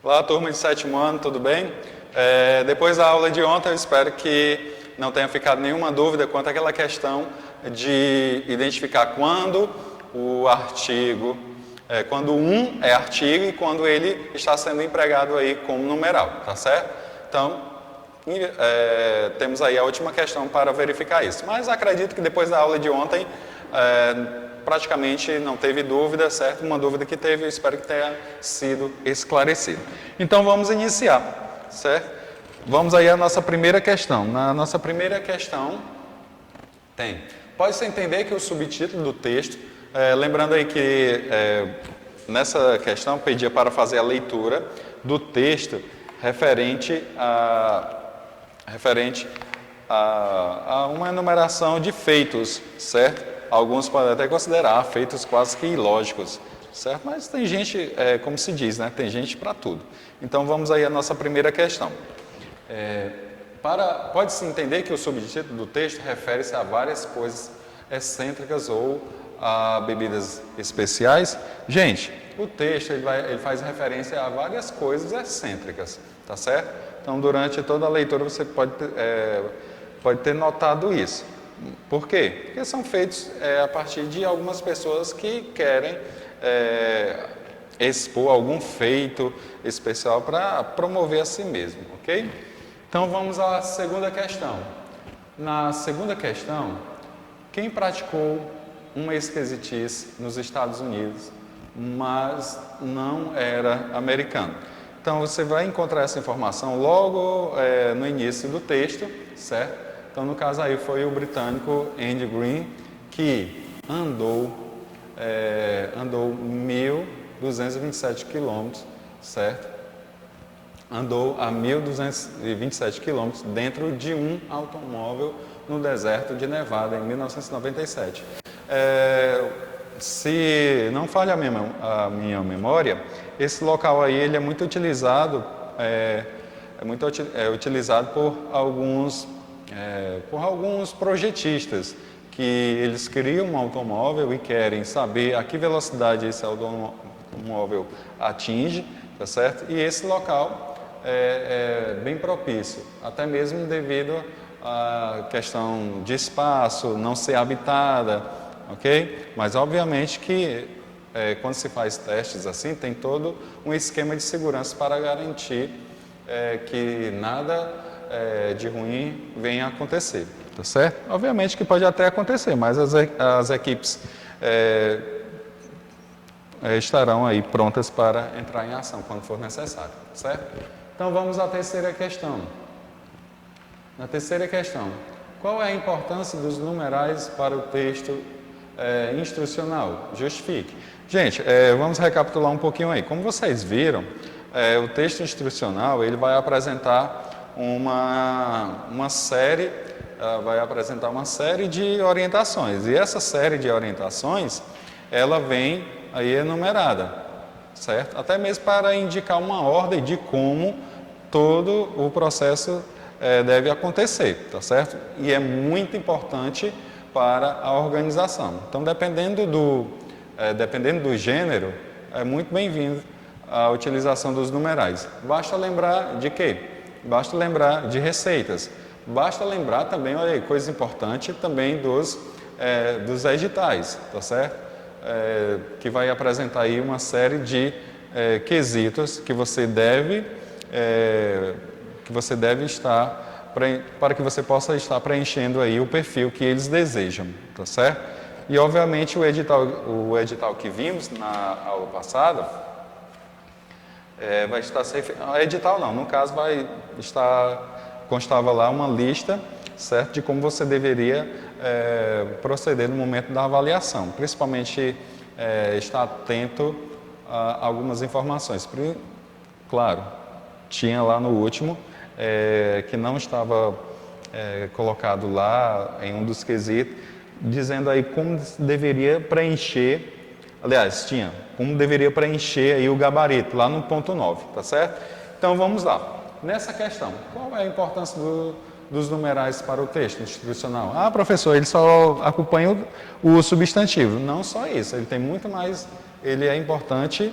Olá, turma de sétimo ano, tudo bem? Depois da aula de ontem, eu espero que não tenha ficado nenhuma dúvida quanto àquela questão de identificar quando o artigo, quando um é artigo e quando ele está sendo empregado aí como numeral, tá certo? Então, temos aí a última questão para verificar isso. Mas acredito que depois da aula de ontem, praticamente não teve dúvida, certo? Uma dúvida que teve, eu espero que tenha sido esclarecida. Então vamos iniciar, certo? Vamos aí à nossa primeira questão. Na nossa primeira questão pode-se entender que o subtítulo do texto, lembrando aí que nessa questão pedia para fazer a leitura do texto referente a uma enumeração de feitos, certo? Alguns podem até considerar feitos quase que ilógicos, certo? Mas tem gente, como se diz, né? Tem gente para tudo. Então vamos aí à nossa primeira questão. Pode-se entender que o subtítulo do texto refere-se a várias coisas excêntricas ou a bebidas especiais. Gente, o texto ele faz referência a várias coisas excêntricas, tá certo? Então durante toda a leitura você pode ter notado isso. Por quê? Porque são feitos a partir de algumas pessoas que querem expor algum feito especial para promover a si mesmo, ok? Então vamos à segunda questão. Na segunda questão, quem praticou uma esquisitice nos Estados Unidos, mas não era americano? Então você vai encontrar essa informação logo no início do texto, certo? Então, no caso aí, foi o britânico Andy Green, que andou 1.227 quilômetros, certo? Andou a 1.227 quilômetros dentro de um automóvel no deserto de Nevada, em 1997. Se não falha a minha memória, esse local aí ele é muito utilizado, utilizado por alguns projetistas, que eles criam um automóvel e querem saber a que velocidade esse automóvel atinge, tá certo? E esse local é bem propício, até mesmo devido à questão de espaço, não ser habitada, ok? Mas obviamente que quando se faz testes assim, tem todo um esquema de segurança para garantir que nada de ruim venha a acontecer, tá certo? Obviamente que pode até acontecer, mas as equipes estarão aí prontas para entrar em ação quando for necessário, certo? Então vamos à terceira questão. Na terceira questão, qual é a importância dos numerais para o texto instrucional? Justifique. Gente, vamos recapitular um pouquinho aí. Como vocês viram, o texto instrucional ele vai apresentar uma série de orientações, e essa série de orientações ela vem aí enumerada, certo? Até mesmo para indicar uma ordem de como todo o processo deve acontecer, tá certo? E é muito importante para a organização. Então, dependendo do gênero, é muito bem-vindo a utilização dos numerais. Basta lembrar de quê? Basta lembrar de receitas. Basta lembrar também, olha aí, coisa importante, também dos editais, tá certo? Que vai apresentar aí uma série de quesitos que você deve estar, para que você possa estar preenchendo aí o perfil que eles desejam, tá certo? E obviamente o edital que vimos na aula passada, vai estar edital não, no caso constava lá uma lista, certo, de como você deveria proceder no momento da avaliação, principalmente estar atento a algumas informações. Claro, tinha lá no último que não estava colocado lá em um dos quesitos, dizendo aí como deveria preencher. Aliás, tinha como deveria preencher aí o gabarito, lá no ponto 9, tá certo? Então, vamos lá. Nessa questão, qual é a importância dos numerais para o texto institucional? Ah, professor, ele só acompanha o substantivo. Não só isso, ele tem muito mais, ele é importante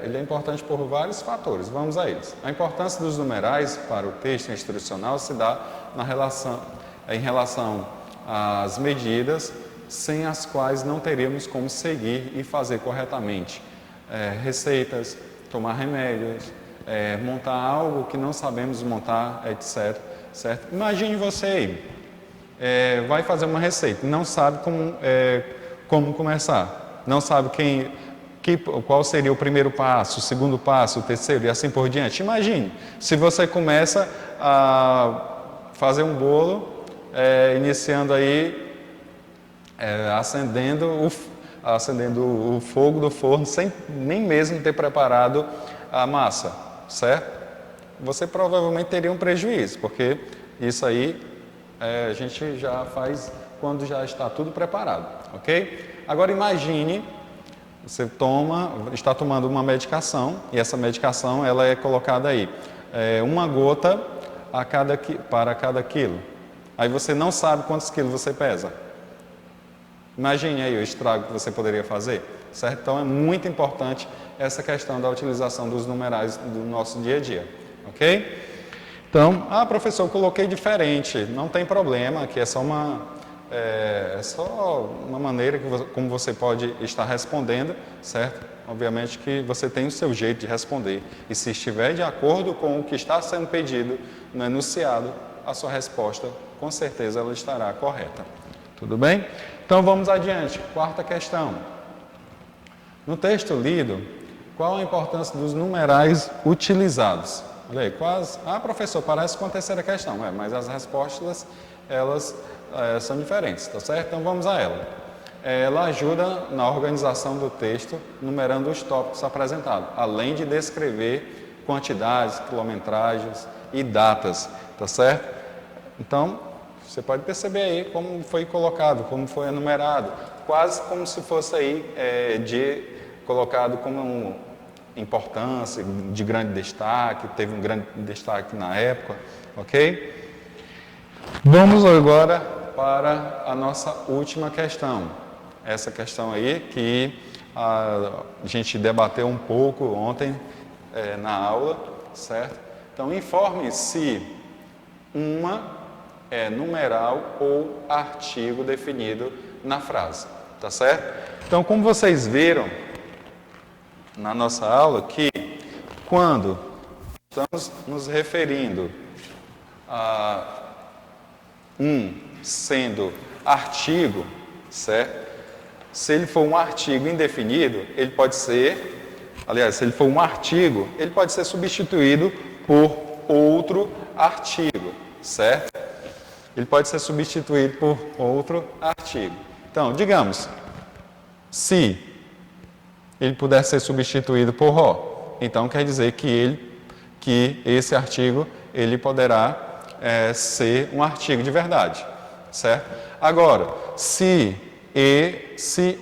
ele é importante por vários fatores. Vamos a eles. A importância dos numerais para o texto instrucional se dá em relação às medidas sem as quais não teríamos como seguir e fazer corretamente. Receitas, tomar remédios, montar algo que não sabemos montar, etc. Certo? Imagine você aí, vai fazer uma receita, não sabe como começar, não sabe qual seria o primeiro passo, o segundo passo, o terceiro e assim por diante. Imagine, se você começa a fazer um bolo, iniciando aí, acendendo o fogo do forno, sem nem mesmo ter preparado a massa, certo? Você provavelmente teria um prejuízo, porque isso aí a gente já faz quando já está tudo preparado, ok? Agora imagine, você está tomando uma medicação, e essa medicação ela é colocada aí, uma gota para cada quilo. Aí você não sabe quantos quilos você pesa. Imagine aí o estrago que você poderia fazer, certo? Então é muito importante essa questão da utilização dos numerais do nosso dia a dia, ok? Então, professor, eu coloquei diferente, não tem problema, aqui é só uma maneira como você pode estar respondendo, certo? Obviamente que você tem o seu jeito de responder, e se estiver de acordo com o que está sendo pedido no enunciado, a sua resposta, com certeza, ela estará correta. Tudo bem? Então, vamos adiante. Quarta questão. No texto lido, qual a importância dos numerais utilizados? Olha aí, quase... professor, parece com a terceira questão, mas as respostas, elas são diferentes, tá certo? Então, vamos a ela. Ela ajuda na organização do texto, numerando os tópicos apresentados, além de descrever quantidades, quilometragens e datas, tá certo? Então, você pode perceber aí como foi colocado, como foi enumerado, quase como se fosse aí colocado como importância, de grande destaque, teve um grande destaque na época, ok? Vamos agora para a nossa última questão. Essa questão aí que a gente debateu um pouco ontem na aula, certo? Então, informe se uma é numeral ou artigo definido na frase, tá certo? Então, como vocês viram na nossa aula, que quando estamos nos referindo a sendo artigo, certo? Se ele for um artigo indefinido, ele pode ser, se ele for um artigo, ele pode ser substituído por outro artigo, certo? Ele pode ser substituído por outro artigo. Então, digamos, se ele puder ser substituído por RO, então quer dizer que esse artigo ele poderá ser um artigo de verdade, certo? Agora, se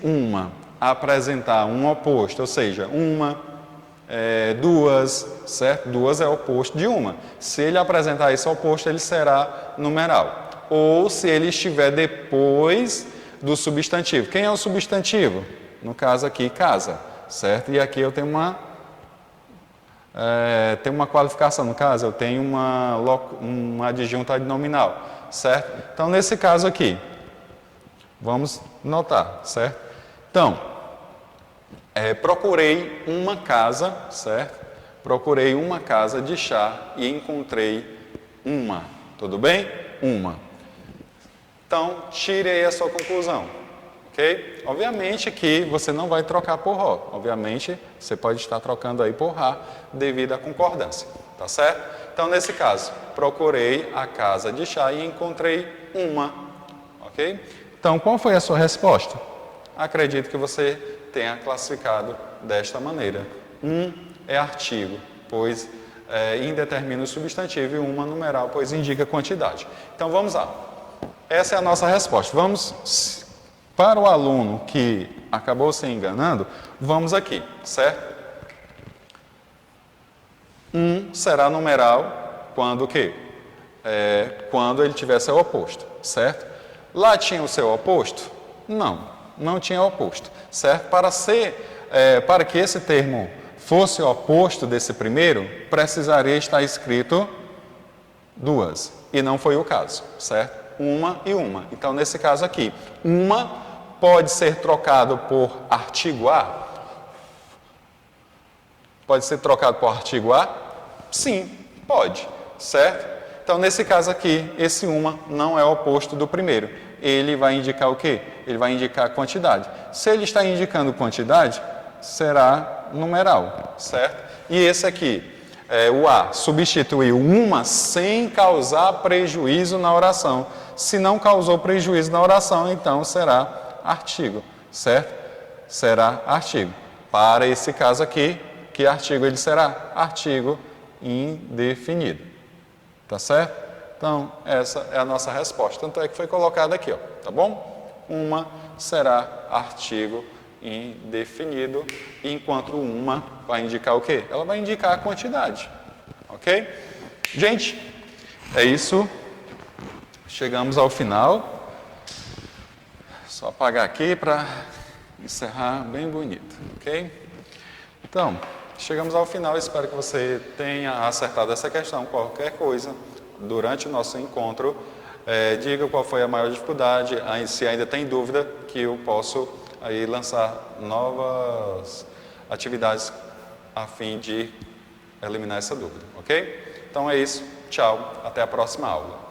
uma apresentar um oposto, ou seja, duas, certo? Duas é o oposto de uma. Se ele apresentar esse oposto, ele será numeral. Ou se ele estiver depois do substantivo. Quem é o substantivo? No caso aqui, casa, certo? E aqui eu tenho uma qualificação. No caso, eu tenho um adjunto adnominal, certo? Então, nesse caso aqui, vamos notar, certo? Então, procurei uma casa, certo? Procurei uma casa de chá e encontrei uma. Tudo bem? Uma. Então, tire aí a sua conclusão, ok? Obviamente que você não vai trocar por RO. Obviamente, você pode estar trocando aí por RA devido à concordância, tá certo? Então, nesse caso, procurei a casa de chá e encontrei uma, ok? Então, qual foi a sua resposta? Acredito que você tenha classificado desta maneira. É artigo, pois indetermina o substantivo, e uma numeral, pois indica quantidade. Então, vamos lá. Essa é a nossa resposta. Vamos, para o aluno que acabou se enganando, vamos aqui, certo? Será numeral quando o quê? Quando ele tiver seu oposto, certo? Lá tinha o seu oposto? Não tinha oposto, certo? Para ser para que esse termo fosse o oposto desse primeiro, precisaria estar escrito duas. E não foi o caso, certo? Uma e uma. Então, nesse caso aqui, uma pode ser trocado por artigo a? Pode ser trocado por artigo a? Sim, pode, certo? Então, nesse caso aqui, esse uma não é o oposto do primeiro. Ele vai indicar o quê? Ele vai indicar quantidade. Se ele está indicando quantidade, será numeral, certo? E esse aqui, o a, substituiu uma sem causar prejuízo na oração. Se não causou prejuízo na oração, então será artigo, certo? Será artigo. Para esse caso aqui, que artigo ele será? Artigo indefinido. Tá certo? Então, essa é a nossa resposta. Tanto é que foi colocado aqui, ó, tá bom? Uma será artigo indefinido, enquanto uma vai indicar o quê? Ela vai indicar a quantidade. Ok? Gente, é isso. Chegamos ao final. Só apagar aqui para encerrar bem bonito, ok? Então, chegamos ao final. Espero que você tenha acertado essa questão. Qualquer coisa durante o nosso encontro, diga qual foi a maior dificuldade, se ainda tem dúvida, que eu posso aí lançar novas atividades a fim de eliminar essa dúvida, ok? Então é isso. Tchau. Até a próxima aula.